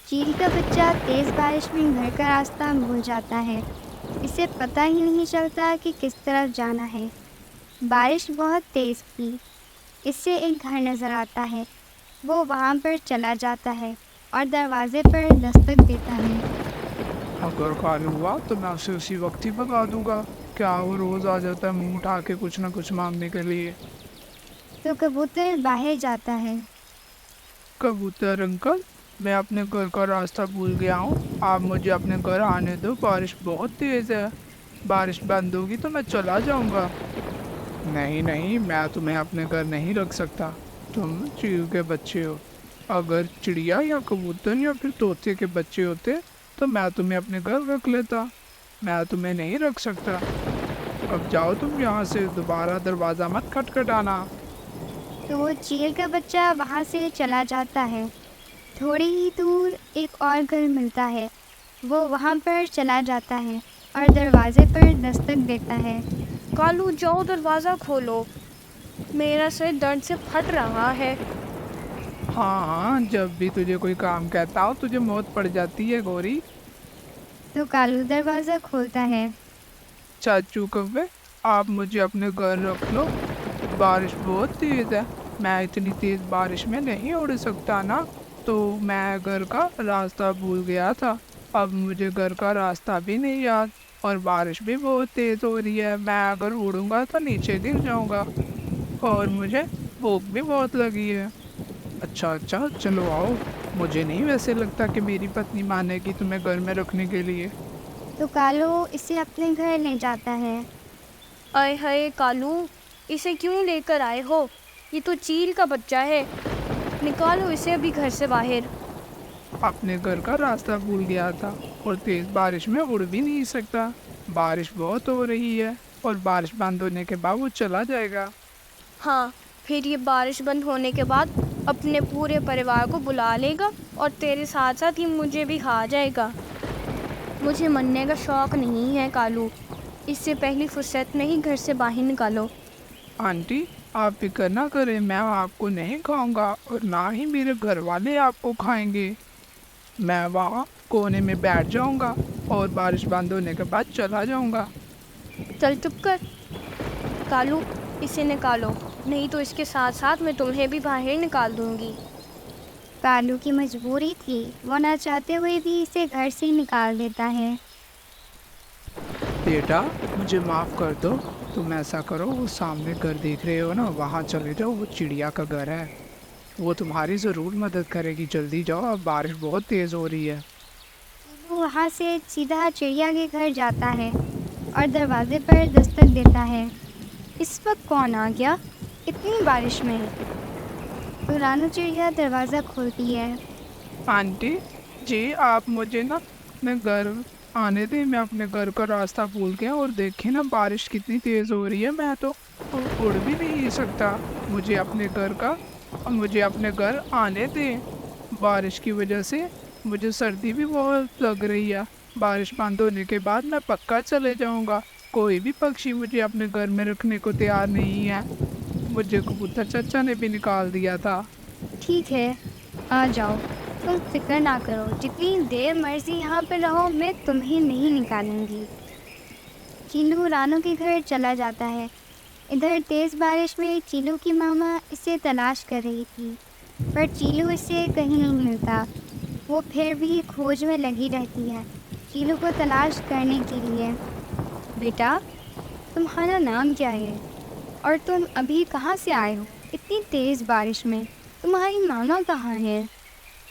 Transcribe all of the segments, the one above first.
चील का बच्चा तेज बारिश में घर का रास्ता भूल जाता है। इसे पता ही नहीं चलता कि किस तरफ जाना है। बारिश बहुत तेज थी। इससे एक घर नजर आता है। वो वहां पर चला जाता है और दरवाजे पर दस्तक देता है। अगर कालू हुआ तो मैं उसे उसी वक्त ही भगा दूंगा। क्या वो रोज आ जाता है मुंह उठा के कुछ ना कुछ मांगने के लिए। तो कबूतर बाहर जाता है। कबूतर अंकल, मैं अपने घर का रास्ता भूल गया हूँ। आप मुझे अपने घर आने दो, बारिश बहुत तेज है। बारिश बंद होगी तो मैं चला जाऊंगा। नहीं नहीं, मैं तुम्हें अपने घर नहीं रख सकता। तुम चील के बच्चे हो। अगर चिड़िया या कबूतर या फिर तोते के बच्चे होते तो मैं तुम्हें अपने घर रख लेता। मैं तुम्हें नहीं रख सकता। अब जाओ तुम यहाँ से, दोबारा दरवाज़ा मत खटखटाना। तो वो चील का बच्चा वहां से चला जाता है। थोड़ी ही दूर एक और घर मिलता है। वो वहां पर चला जाता है और दरवाजे पर दस्तक देता है। कालू जाओ दरवाज़ा खोलो, मेरा सिर दर्द से फट रहा है। हाँ हाँ, जब भी तुझे कोई काम कहता हो तुझे मौत पड़ जाती है गोरी। तो कालू दरवाजा खोलता है। चाचू कव्वे, आप मुझे अपने घर रख लो। बारिश बहुत तेज है। मैं इतनी तेज बारिश में नहीं उड़ सकता ना। तो मैं घर का रास्ता भूल गया था। अब मुझे घर का रास्ता भी नहीं याद। और बारिश भी बहुत तेज हो रही है। मैं अगर उड़ूंगा तो नीचे गिर जाऊंगा। और मुझे भूख भी बहुत लगी है। अच्छा अच्छा, चलो आओ। मुझे नहीं वैसे लगता कि मेरी पत्नी मानेगी तुम्हें घर में रखने के लिए। तो कालू इसे अपने घर ले जाता है। आय हाय कालू, इसे क्यों लेकर आए हो? ये तो चील का बच्चा है। निकालो इसे अभी घर से बाहर। अपने घर का रास्ता भूल गया था और तेज बारिश में उड़ भी नहीं सकता। बारिश बहुत हो रही है और बारिश बंद होने के बाद वो चला जाएगा। हाँ, फिर ये बारिश बंद होने के बाद अपने पूरे परिवार को बुला लेगा और तेरे साथ साथ ये मुझे भी खा जाएगा। मुझे मरने का शौक नहीं है कालू, इससे पहली फुर्सत में ही घर से बाहर निकालो। आंटी, आप फिक्र ना करें, मैं आपको नहीं खाऊंगा और ना ही मेरे घर वाले आपको खाएंगे। मैं वहाँ कोने में बैठ जाऊंगा और बारिश बंद होने के बाद चला जाऊंगा। चल चुप कर कालू, इसे निकालो, नहीं तो इसके साथ साथ मैं तुम्हें भी बाहर निकाल दूंगी। कालू की मजबूरी थी। वो ना चाहते हुए भी इसे घर से निकाल देता है। बेटा, मुझे माफ़ कर दो। तुम ऐसा करो, वो सामने घर देख रहे हो ना, वहाँ चले जाओ। वो चिड़िया का घर है। वो तुम्हारी ज़रूर मदद करेगी। जल्दी जाओ, अब बारिश बहुत तेज़ हो रही है। वो वहाँ से सीधा चिड़िया के घर जाता है और दरवाजे पर दस्तक देता है। इस वक्त कौन आ गया इतनी बारिश में? तो रानू चिड़िया दरवाज़ा खोलती है। आंटी जी, आप मुझे ना अपने घर आने दें। मैं अपने घर का रास्ता भूल गया और देखिए ना, बारिश कितनी तेज़ हो रही है। मैं तो उड़ भी नहीं सकता। मुझे अपने घर आने दें। बारिश की वजह से मुझे सर्दी भी बहुत लग रही है। बारिश बंद होने के बाद मैं पक्का चले जाऊंगा। कोई भी पक्षी मुझे अपने घर में रखने को तैयार नहीं है। मुझे कबूतर चाचा ने भी निकाल दिया था। ठीक है, आ जाओ। तुम फिक्र ना करो, जितनी देर मर्जी यहाँ पे रहो, मैं तुम्हें नहीं निकालूंगी। चीलू रानू के घर चला जाता है। इधर तेज बारिश में चीलू की मामा इसे तलाश कर रही थी, पर चीलू इसे कहीं नहीं मिलता। वो फिर भी खोज में लगी रहती है, चीलू को तलाश करने के लिए। बेटा, तुम्हारा नाम क्या है और तुम अभी कहाँ से आए हो इतनी तेज बारिश में? तुम्हारी मामा कहाँ है?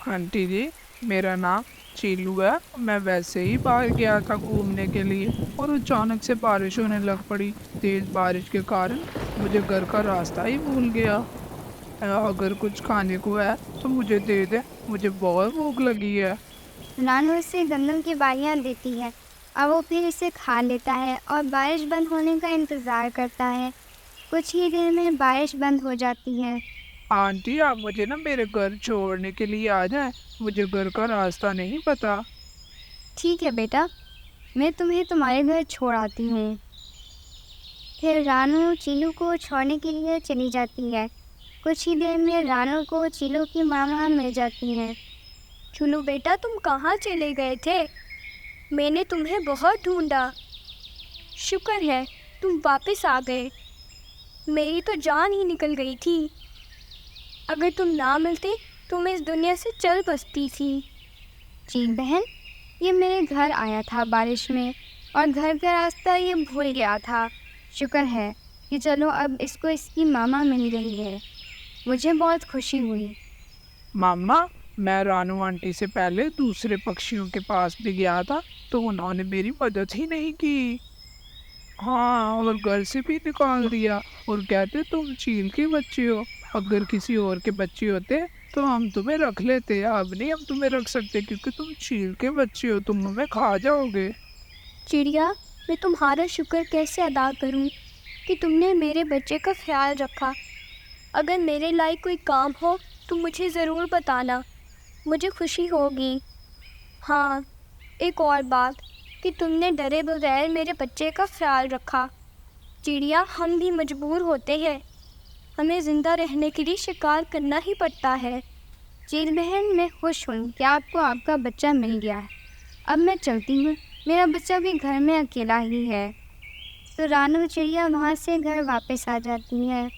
आंटी जी, मेरा नाम चीलू है। मैं वैसे ही बाहर गया था घूमने के लिए और अचानक से बारिश होने लग पड़ी। तेज बारिश के कारण मुझे घर का रास्ता ही भूल गया। अगर कुछ खाने को है तो मुझे दे दे, मुझे बहुत भूख लगी है। रानू इसे गंदम की बालियाँ देती है और वो फिर इसे खा लेता है और बारिश बंद होने का इंतज़ार करता है। कुछ ही देर में बारिश बंद हो जाती है। आंटी, आप मुझे ना मेरे घर छोड़ने के लिए आ जाएं। मुझे घर का रास्ता नहीं पता। ठीक है बेटा, मैं तुम्हें तुम्हारे घर छोड़ आती हूँ। फिर रानू चीलू को छोड़ने के लिए चली जाती है। कुछ ही देर में रानू को चीलू की मामा मिल जाती है। चुलू बेटा, तुम कहाँ चले गए थे? मैंने तुम्हें बहुत ढूंढा। शुक्र है तुम वापस आ गए। मेरी तो जान ही निकल गई थी। अगर तुम ना मिलते तो मैं इस दुनिया से चल बसती थी। चील बहन, ये मेरे घर आया था बारिश में और घर का रास्ता ये भूल गया था। शुक्र है कि चलो अब इसको इसकी मामा मिल गई है। मुझे बहुत खुशी हुई। मामा, मैं रानू आंटी से पहले दूसरे पक्षियों के पास भी गया था तो उन्होंने मेरी मदद ही नहीं की। हाँ, और घर से भी निकाल दिया और कहते तुम चील के बच्चे हो। अगर किसी और के बच्चे होते तो हम तुम्हें रख लेते। अब नहीं हम तुम्हें रख सकते क्योंकि तुम चील के बच्चे हो, तुम हमें खा जाओगे। चिड़िया, मैं तुम्हारा शुक्र कैसे अदा करूं कि तुमने मेरे बच्चे का ख्याल रखा। अगर मेरे लायक कोई काम हो तो मुझे ज़रूर बताना, मुझे खुशी होगी। हाँ, एक और बात कि तुमने डरे बगैर मेरे बच्चे का ख्याल रखा। चिड़िया, हम भी मजबूर होते हैं, हमें ज़िंदा रहने के लिए शिकार करना ही पड़ता है। चील बहन, मैं खुश हूँ कि आपको आपका बच्चा मिल गया है। अब मैं चलती हूँ, मेरा बच्चा भी घर में अकेला ही है। तो रानू चिड़िया वहाँ से घर वापस आ जाती है।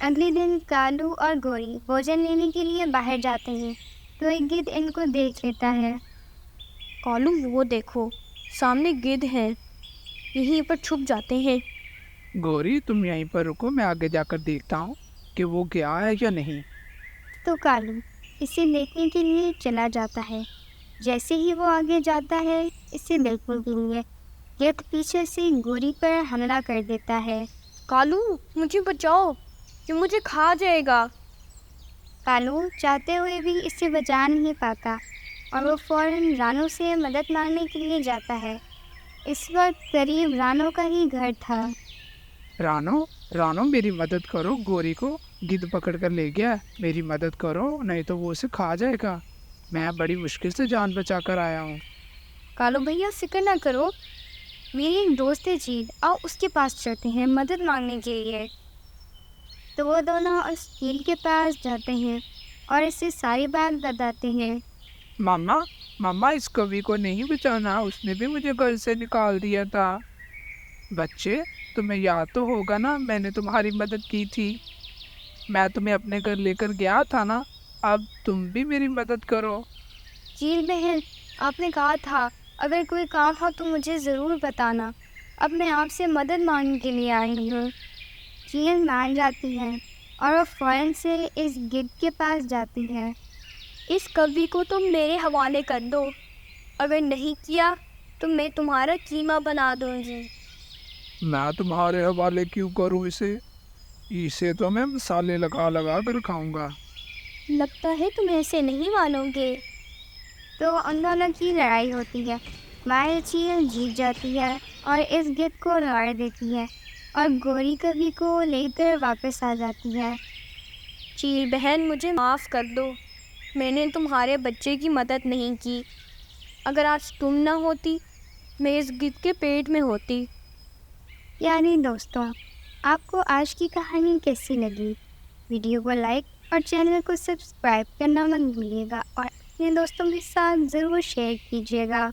अगले दिन कालू और गोरी भोजन लेने के लिए बाहर जाते हैं तो एक गिद्ध इनको देख लेता है। कालू, वो देखो, सामने गिद्ध है, यहीं पर छुप जाते हैं। गौरी, तुम यहीं पर रुको, मैं आगे जाकर देखता हूँ कि वो गया है या नहीं। तो कालू इसे देखने के लिए चला जाता है। जैसे ही वो आगे जाता है, इसे देखने के लिए गिद्ध पीछे से गोरी पर हमला कर देता है। कालू, मुझे बचाओ, ये मुझे खा जाएगा। कालू चाहते हुए भी इसे बचा नहीं पाता और वो फौरन रानू से मदद मांगने के लिए जाता है। इस वक्त करीब रानू का ही घर था। रानो, रानो मेरी मदद करो, गोरी को गिद्ध पकड़ कर ले गया है। मेरी मदद करो, नहीं तो वो उसे खा जाएगा। मैं बड़ी मुश्किल से जान बचा कर आया हूँ। कालू भैया, फिक्र ना करो, मेरी एक दोस्त है चील, आओ उसके पास चलते हैं मदद मांगने के लिए। तो वो दोनों उस चील के पास जाते हैं और इसे सारी बात बताते हैं। मामा, मामा, इस कवि को नहीं बचाना, उसने भी मुझे घर से निकाल दिया था। बच्चे, तुम्हें याद तो होगा ना, मैंने तुम्हारी मदद की थी। मैं तुम्हें अपने घर लेकर गया था ना, अब तुम भी मेरी मदद करो। चील बहन, आपने कहा था अगर कोई काम हो तो मुझे ज़रूर बताना। अब मैं आपसे मदद मांगने के लिए आई हूँ। चील मान जाती है और वो फ़ौरन से इस गिद्ध के पास जाती है। इस कवि को तुम मेरे हवाले कर दो, अगर नहीं किया तो मैं तुम्हारा कीमा बना दूंगी। मैं तुम्हारे हवाले क्यों करूँ इसे? इसे तो मैं मसाले लगा लगा कर खाऊंगा। लगता है तुम ऐसे नहीं मानोगे। तो उन दोनों की लड़ाई होती है। माया चील जीत जाती है और इस गिद्ध को लड़ देती है और गोरी कवि को लेकर वापस आ जाती है। चील बहन, मुझे माफ़ कर दो, मैंने तुम्हारे बच्चे की मदद नहीं की। अगर आज तुम ना होती, मैं इस गिद्ध के पेट में होती। यानी दोस्तों, आपको आज की कहानी कैसी लगी? वीडियो को लाइक और चैनल को सब्सक्राइब करना मत भूलिएगा और अपने दोस्तों के साथ ज़रूर शेयर कीजिएगा।